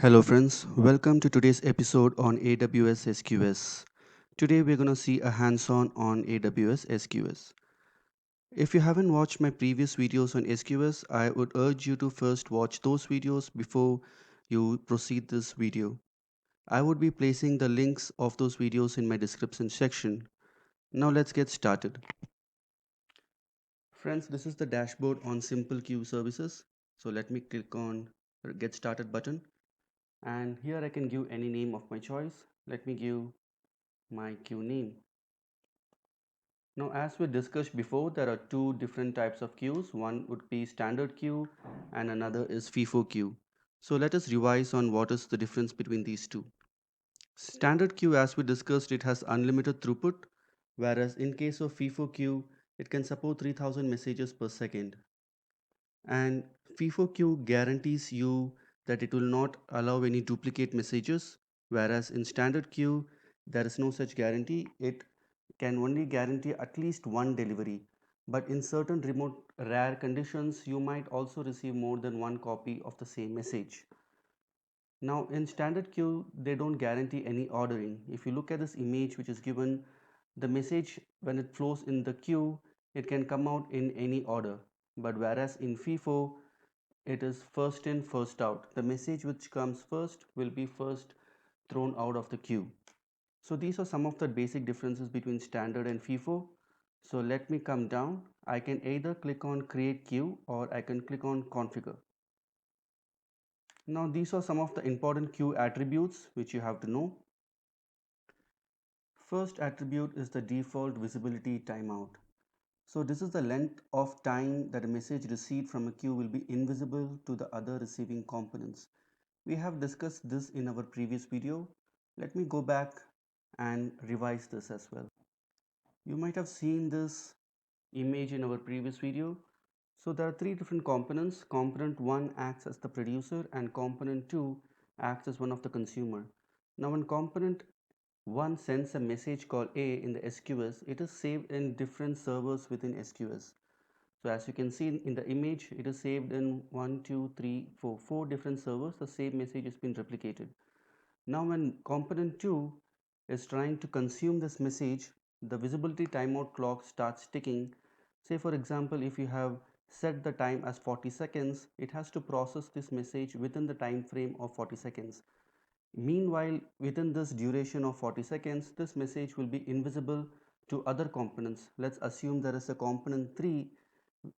Hello, friends. Welcome to today's episode on AWS SQS. Today, we're going to see a hands on AWS SQS. If you haven't watched my previous videos on SQS, I would urge you to first watch those videos before you proceed this video. I would be placing the links of those videos in my description section. Now, let's get started. Friends, this is the dashboard on Simple Queue Services. So, let me click on Get Started button. And here I can give any name of my choice. Let me give my queue name. Now, as we discussed before, there are two different types of queues. One would be standard queue and another is FIFO queue. So let us revise on what is the difference between these two. Standard queue, as we discussed, it has unlimited throughput, whereas in case of FIFO queue, it can support 3000 messages per second. And FIFO queue guarantees you that it will not allow any duplicate messages, whereas in standard queue, there is no such guarantee. It can only guarantee at least one delivery. But in certain remote rare conditions, you might also receive more than one copy of the same message. Now, in standard queue, they don't guarantee any ordering. If you look at this image which is given, the message when it flows in the queue, it can come out in any order. But whereas in FIFO, it is first in, first out. The message which comes first will be first thrown out of the queue. So these are some of the basic differences between standard and FIFO. So let me come down. I can either click on create queue or I can click on configure. Now these are some of the important queue attributes which you have to know. First attribute is the default visibility timeout. So this is the length of time that a message received from a queue will be invisible to the other receiving components. We have discussed this in our previous video. Let me go back and revise this as well. You might have seen this image in our previous video. So there are three different components. Component 1 acts as the producer and component 2 acts as one of the consumer. Now when component 1 sends a message called A in the SQS, it is saved in different servers within SQS. So as you can see in the image, it is saved in 1, 2, 3, 4, 4 different servers. The same message has been replicated. Now when component 2 is trying to consume this message, the visibility timeout clock starts ticking. Say for example, if you have set the time as 40 seconds, it has to process this message within the time frame of 40 seconds. Meanwhile, within this duration of 40 seconds, this message will be invisible to other components. Let's assume there is a component 3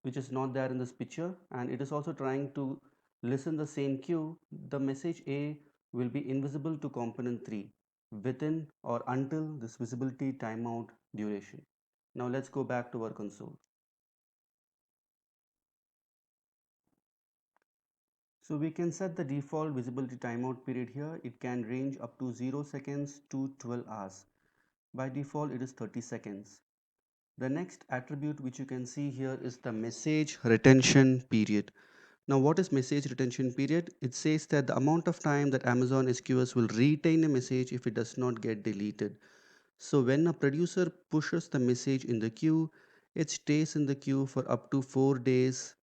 which is not there in this picture and it is also trying to listen the same queue. The message A will be invisible to component 3 within or until this visibility timeout duration. Now let's go back to our console. So we can set the default visibility timeout period here. It can range up to 0 seconds to 12 hours. By default, it is 30 seconds. The next attribute which you can see here is the message retention period. Now, what is message retention period? It says that the amount of time that Amazon SQS will retain a message if it does not get deleted. So when a producer pushes the message in the queue, it stays in the queue for up to 4 days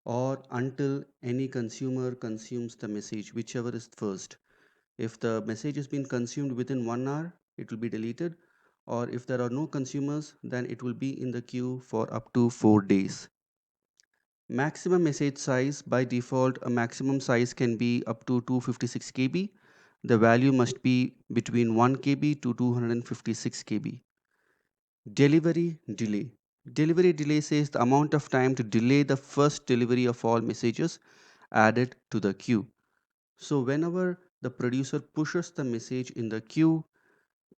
or until any consumer consumes the message, whichever is first. If the message has been consumed within 1 hour, it will be deleted. Or if there are no consumers, then it will be in the queue for up to 4 days. Maximum message size, by default, a maximum size can be up to 256 KB. The value must be between 1 KB to 256 KB. Delivery delay. Delivery delay says the amount of time to delay the first delivery of all messages added to the queue. So whenever the producer pushes the message in the queue,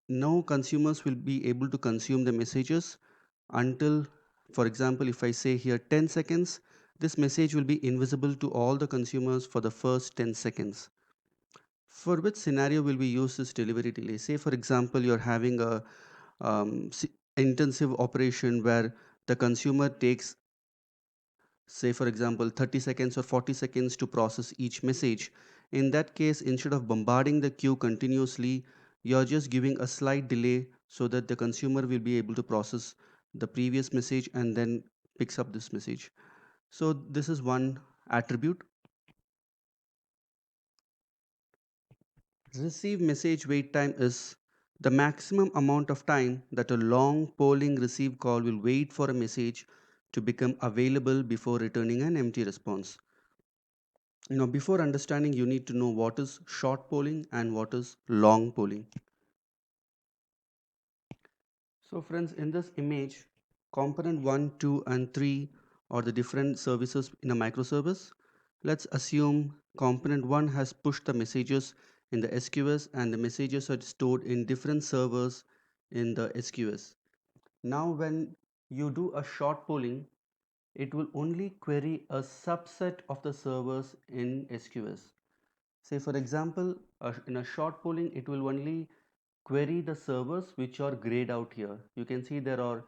no consumers will be able to consume the messages until, for example, if I say here 10 seconds, this message will be invisible to all the consumers for the first 10 seconds. For which scenario will we use this delivery delay? Say for example, you're having a intensive operation where the consumer takes, say for example, 30 seconds or 40 seconds to process each message. In that case, instead of bombarding the queue continuously, you're just giving a slight delay so that the consumer will be able to process the previous message and then picks up this message. So this is one attribute. Receive message wait time is the maximum amount of time that a long polling receive call will wait for a message to become available before returning an empty response. Before understanding, you need to know what is short polling and what is long polling. So friends, in this image, component 1, 2 and 3 are the different services in a microservice. Let's assume component 1 has pushed the messages in the SQS and the messages are stored in different servers in the SQS. Now when you do a short polling, it will only query a subset of the servers in SQS. Say for example, in a short polling, it will only query the servers which are grayed out here. You can see there are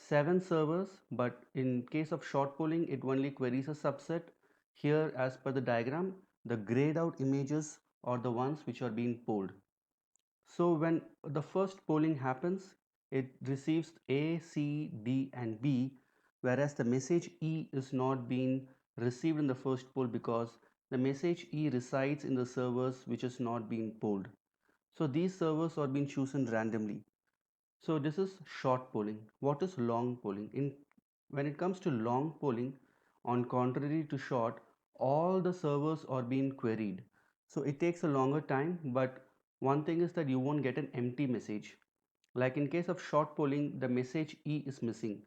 7 servers, but in case of short polling, it only queries a subset. Here, as per the diagram, the grayed out images are the ones which are being polled. So when the first polling happens, it receives A, C, D and B, whereas the message E is not being received in the first poll because the message E resides in the servers which is not being polled. So these servers are being chosen randomly. So this is short polling. What is long polling? When it comes to long polling, on contrary to short, all the servers are being queried. So it takes a longer time, but one thing is that you won't get an empty message. Like in case of short polling, the message E is missing.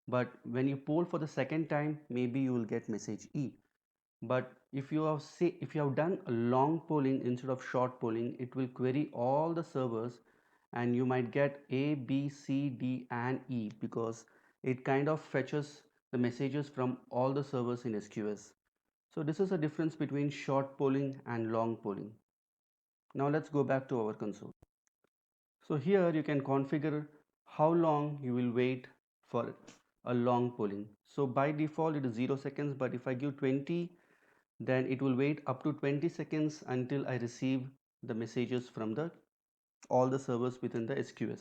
But when you poll for the second time, maybe you will get message E. But if you have done a long polling instead of short polling, it will query all the servers and you might get A, B, C, D and E because it kind of fetches the messages from all the servers in SQS. So this is a difference between short polling and long polling. Now let's go back to our console. So here you can configure how long you will wait for a long polling. So by default it is 0 seconds, but if I give 20, then it will wait up to 20 seconds until I receive the messages from the all the servers within the SQS.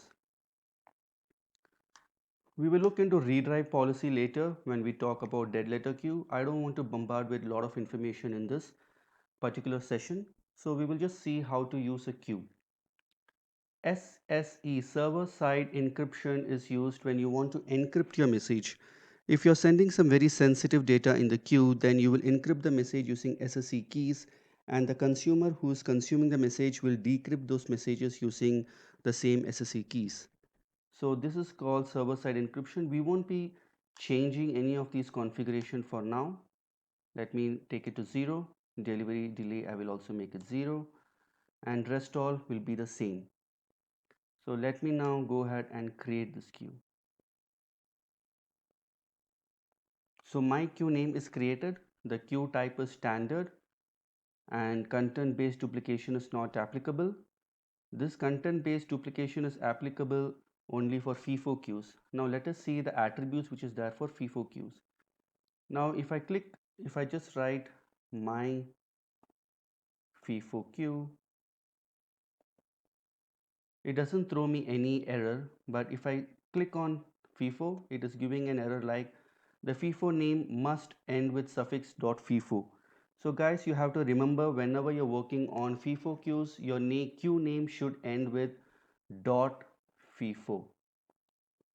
We will look into redrive policy later when we talk about dead letter queue. I don't want to bombard with a lot of information in this particular session, so we will just see how to use a queue. SSE, server side encryption, is used when you want to encrypt your message. If you're sending some very sensitive data in the queue, then you will encrypt the message using SSE keys, and the consumer who is consuming the message will decrypt those messages using the same SSE keys. So this is called server side encryption. We won't be changing any of these configuration for now. Let me take it to 0. Delivery delay, I will also make it 0, and rest all will be the same. So let me now go ahead and create this queue. So my queue name is created. The queue type is standard and content based duplication is not applicable. This content based duplication is applicable only for FIFO queues. Now let us see the attributes which is there for FIFO queues. Now if I just write my FIFO queue, it doesn't throw me any error, but if I click on FIFO, it is giving an error like the FIFO name must end with suffix .FIFO. So guys, you have to remember whenever you're working on FIFO queues, your queue name should end with .FIFO.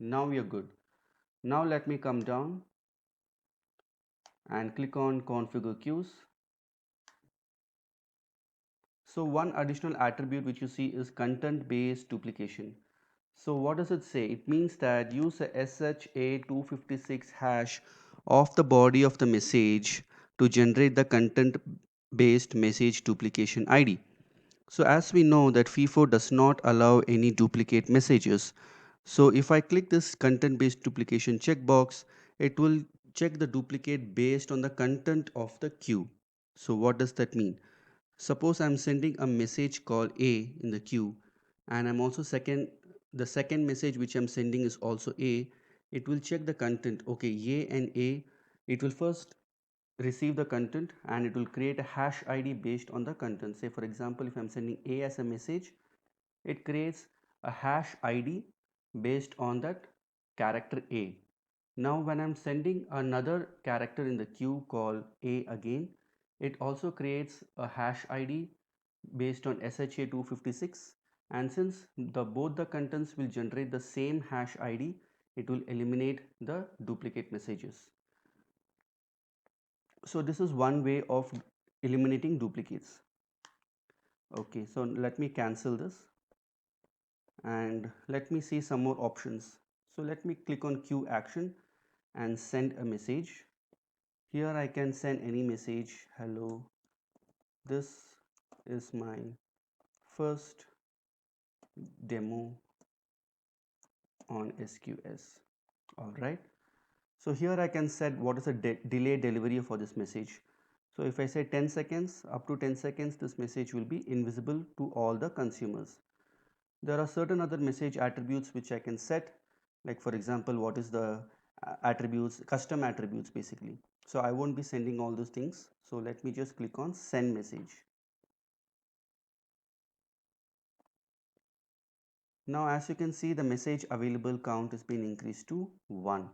Now we are good. Now let me come down and click on configure queues. So one additional attribute which you see is content based duplication. So what does it say? It means that use a SHA-256 hash of the body of the message to generate the content based message duplication ID. So as we know that FIFO does not allow any duplicate messages. So if I click this content based duplication checkbox, it will check the duplicate based on the content of the queue. So what does that mean? Suppose I'm sending a message called A in the queue, and I'm also the second message which I'm sending is also A. It will check the content. Okay, A and A. It will first receive the content and it will create a hash ID based on the content. Say for example, if I'm sending A as a message, it creates a hash ID based on that character A. Now when I'm sending another character in the queue called A again, it also creates a hash ID based on SHA-256, and since both the contents will generate the same hash ID, it will eliminate the duplicate messages. So this is one way of eliminating duplicates. Okay, so let me cancel this and let me see some more options. So let me click on queue action and send a message. Here I can send any message. Hello, this is my first demo on SQS. All right. So here I can set what is the delay delivery for this message. So if I say 10 seconds, up to 10 seconds, this message will be invisible to all the consumers. There are certain other message attributes which I can set, like for example, what is the attributes, custom attributes basically. So I won't be sending all those things. So let me just click on send message. Now as you can see, the message available count has been increased to 1.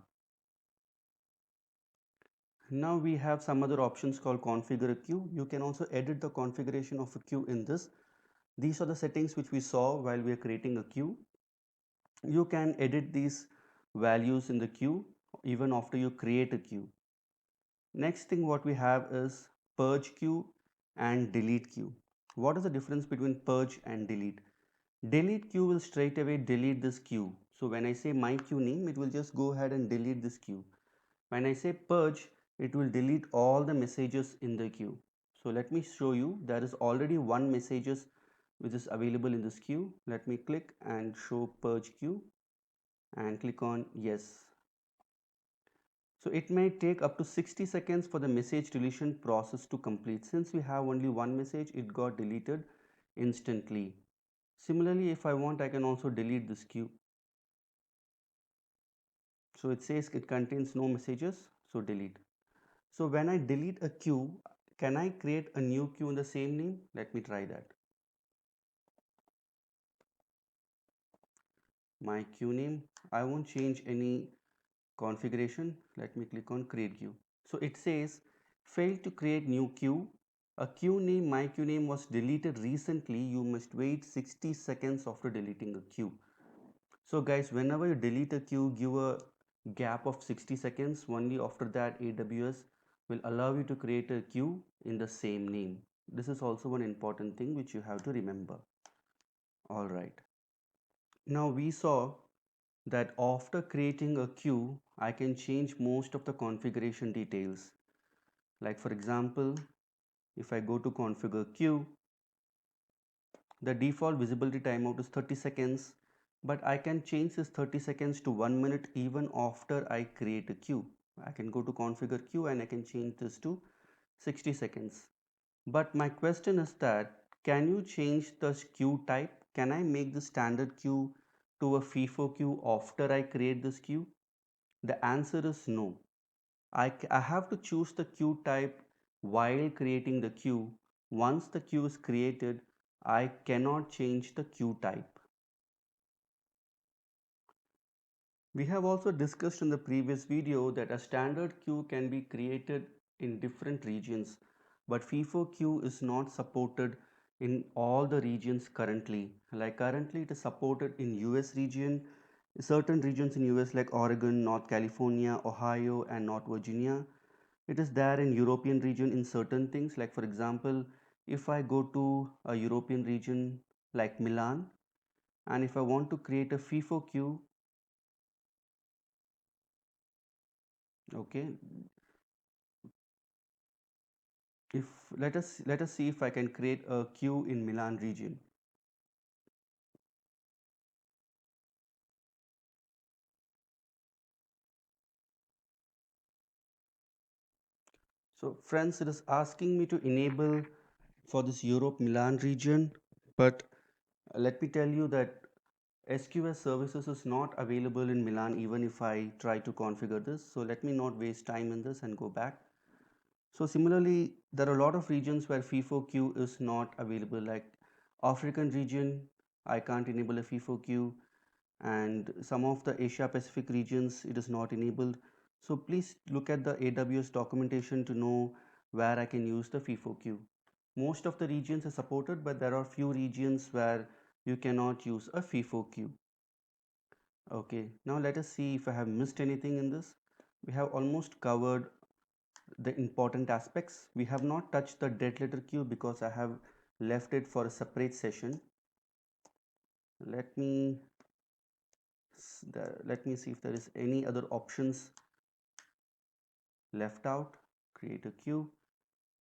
Now we have some other options called configure a queue. You can also edit the configuration of a queue in this. These are the settings which we saw while we are creating a queue. You can edit these values in the queue even after you create a queue. Next thing what we have is purge queue and delete queue. What is the difference between purge and delete? Delete queue will straight away delete this queue. So when I say my queue name, it will just go ahead and delete this queue. When I say purge, it will delete all the messages in the queue. So let me show you, there is already one messages which is available in this queue. Let me click and show purge queue and click on yes. So it may take up to 60 seconds for the message deletion process to complete. Since we have only one message, it got deleted instantly. Similarly, if I want, I can also delete this queue. So it says it contains no messages, so delete. So when I delete a queue, can I create a new queue in the same name? Let me try that. My queue name, I won't change any configuration. Let me click on create queue. So it says failed to create new queue. A queue name, my queue name was deleted recently. You must wait 60 seconds after deleting a queue. So guys, whenever you delete a queue, give a gap of 60 seconds. Only after that AWS will allow you to create a queue in the same name. This is also one important thing which you have to remember. All right. Now we saw that after creating a queue, I can change most of the configuration details. Like for example, if I go to configure queue, the default visibility timeout is 30 seconds, but I can change this 30 seconds to 1 minute even after I create a queue. I can go to configure queue and I can change this to 60 seconds. But my question is that, can you change the queue type? Can I make the standard queue to a FIFO queue after I create this queue? The answer is no. I have to choose the queue type while creating the queue. Once the queue is created, I cannot change the queue type. We have also discussed in the previous video that a standard queue can be created in different regions, but FIFO queue is not supported in all the regions currently. Like currently it is supported in US region, certain regions in US like Oregon, North California, Ohio and North Virginia. It is there in European region in certain things, like for example, if I go to a European region like Milan, and if I want to create a FIFO queue, okay, if let us see if I can create a queue in Milan region. So friends, it is asking me to enable for this Europe Milan region, but let me tell you that SQS services is not available in Milan even if I try to configure this. So let me not waste time in this and go back. So similarly, there are a lot of regions where FIFO queue is not available, like African region, I can't enable a FIFO queue, and some of the Asia Pacific regions, it is not enabled. So please look at the AWS documentation to know where I can use the FIFO queue. Most of the regions are supported, but there are few regions where you cannot use a FIFO queue. Okay, now let us see if I have missed anything in this. We have almost covered the important aspects. We have not touched the dead letter queue because I have left it for a separate session. Let me see if there is any other options left out. Create a queue,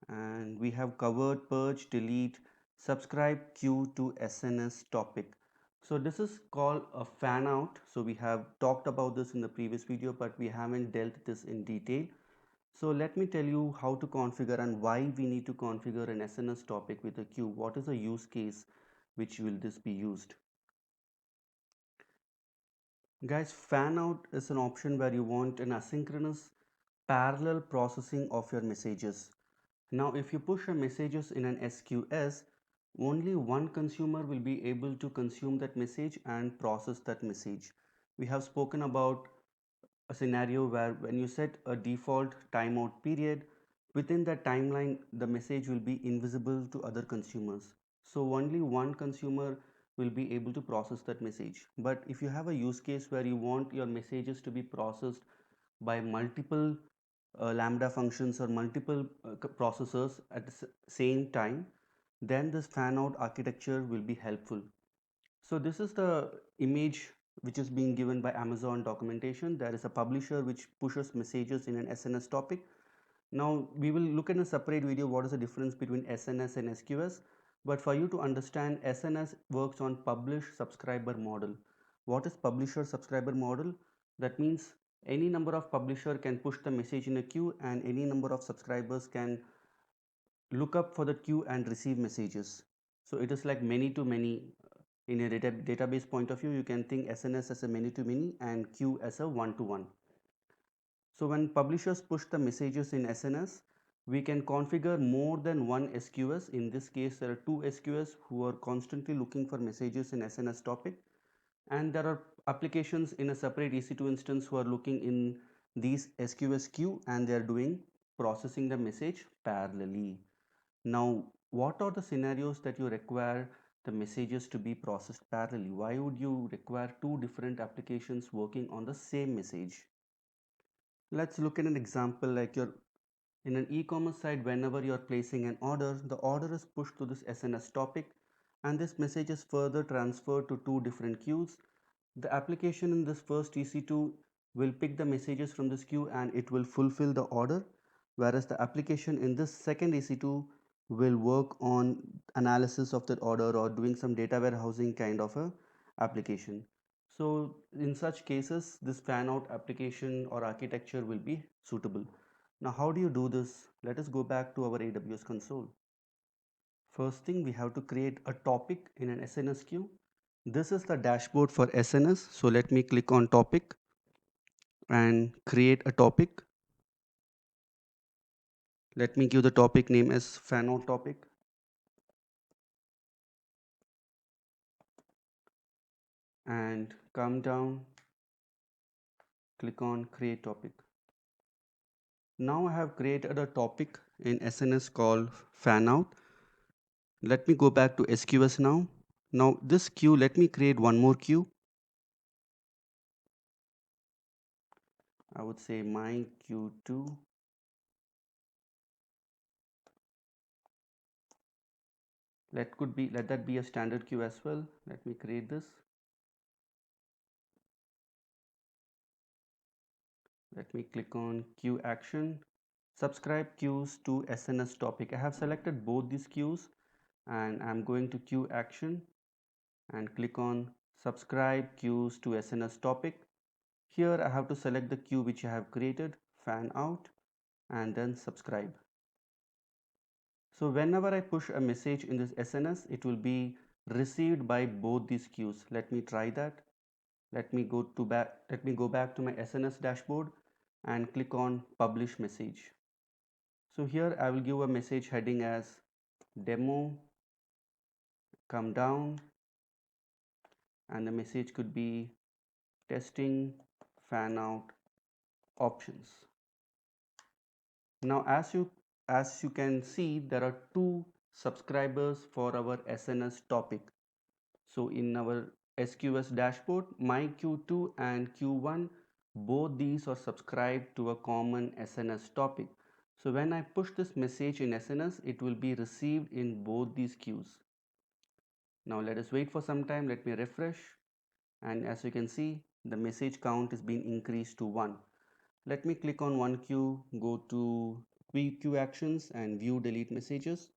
and we have covered purge, delete, subscribe queue to SNS topic. So this is called a fan out. So we have talked about this in the previous video, but we haven't dealt this in detail. So let me tell you how to configure and why we need to configure an SNS topic with a queue. What is the use case which will this be used? Guys, fan out is an option where you want an asynchronous parallel processing of your messages. Now, if you push your messages in an SQS, only one consumer will be able to consume that message and process that message. We have spoken about a scenario where when you set a default timeout period, within that timeline, the message will be invisible to other consumers. So only one consumer will be able to process that message. But if you have a use case where you want your messages to be processed by multiple lambda functions or multiple processors at the same time, then this fan out architecture will be helpful. So this is the image which is being given by Amazon documentation. There is a publisher which pushes messages in an SNS topic. Now we will look in a separate video what is the difference between SNS and SQS. But for you to understand, SNS works on publish subscriber model. What is publisher subscriber model? That means any number of publisher can push the message in a queue and any number of subscribers can look up for the queue and receive messages. So it is like many to many. In a database point of view, you can think SNS as a many to many and queue as a one to one. So when publishers push the messages in SNS, we can configure more than one SQS. In this case, there are two SQS who are constantly looking for messages in SNS topic, and there are applications in a separate EC2 instance who are looking in these SQS queue and they are doing processing the message parallelly. Now, what are the scenarios that you require the messages to be processed parallelly? Why would you require two different applications working on the same message? Let's look at an example like you're in an e-commerce site. Whenever you're placing an order, the order is pushed to this SNS topic and this message is further transferred to two different queues. The application in this first EC2 will pick the messages from this queue and it will fulfill the order, whereas the application in this second EC2 will work on analysis of that order or doing some data warehousing kind of a application. So in such cases, this fan out application or architecture will be suitable. Now, how do you do this? Let us go back to our AWS console. First thing, we have to create a topic in an SNS queue. This is the dashboard for SNS. So let me click on topic and create a topic. Let me give the topic name as fan out topic. And come down, click on create topic. Now I have created a topic in SNS called fan out. Let me go back to SQS now. Now this queue, let me create one more queue. I would say my Q2. Let that be a standard queue as well. Let me create this. Let me click on queue action. Subscribe queues to SNS topic. I have selected both these queues and I'm going to queue action and click on subscribe queues to SNS topic. Here I have to select the queue which I have created, fan out, and then subscribe. So whenever I push a message in this SNS, it will be received by both these queues. Let me try that. Let me go back to my SNS dashboard and click on publish message. So here I will give a message heading as demo, come down, and the message could be testing fan out options. Now as you can see, there are two subscribers for our SNS topic. So in our SQS dashboard, my Q2 and Q1, both these are subscribed to a common SNS topic. So when I push this message in SNS, it will be received in both these queues. Now let us wait for some time. Let me refresh. And as you can see, the message count is being increased to 1. Let me click on one queue, go to queue actions and view delete messages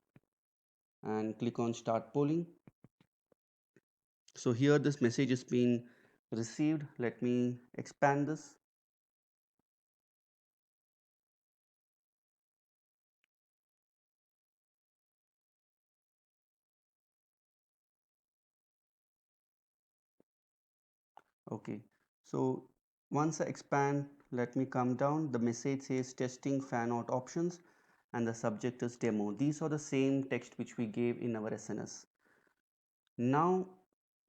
and click on start polling. So here this message is being received. Let me expand this. Okay, so once I expand, let me come down. The message says testing fan out options and the subject is demo. These are the same text which we gave in our SNS. Now,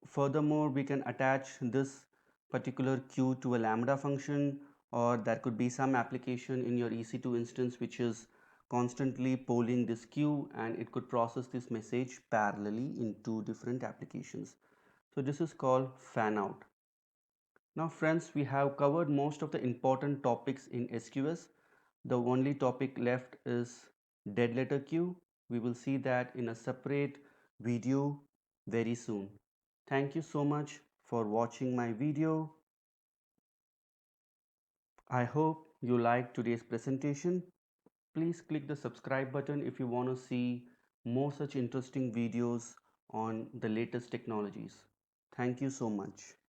furthermore, we can attach this particular queue to a Lambda function, or there could be some application in your EC2 instance which is constantly polling this queue and it could process this message parallelly in two different applications. So this is called fan out. Now friends, we have covered most of the important topics in SQS. The only topic left is dead letter queue. We will see that in a separate video very soon. Thank you so much for watching my video. I hope you liked today's presentation. Please click the subscribe button if you want to see more such interesting videos on the latest technologies. Thank you so much.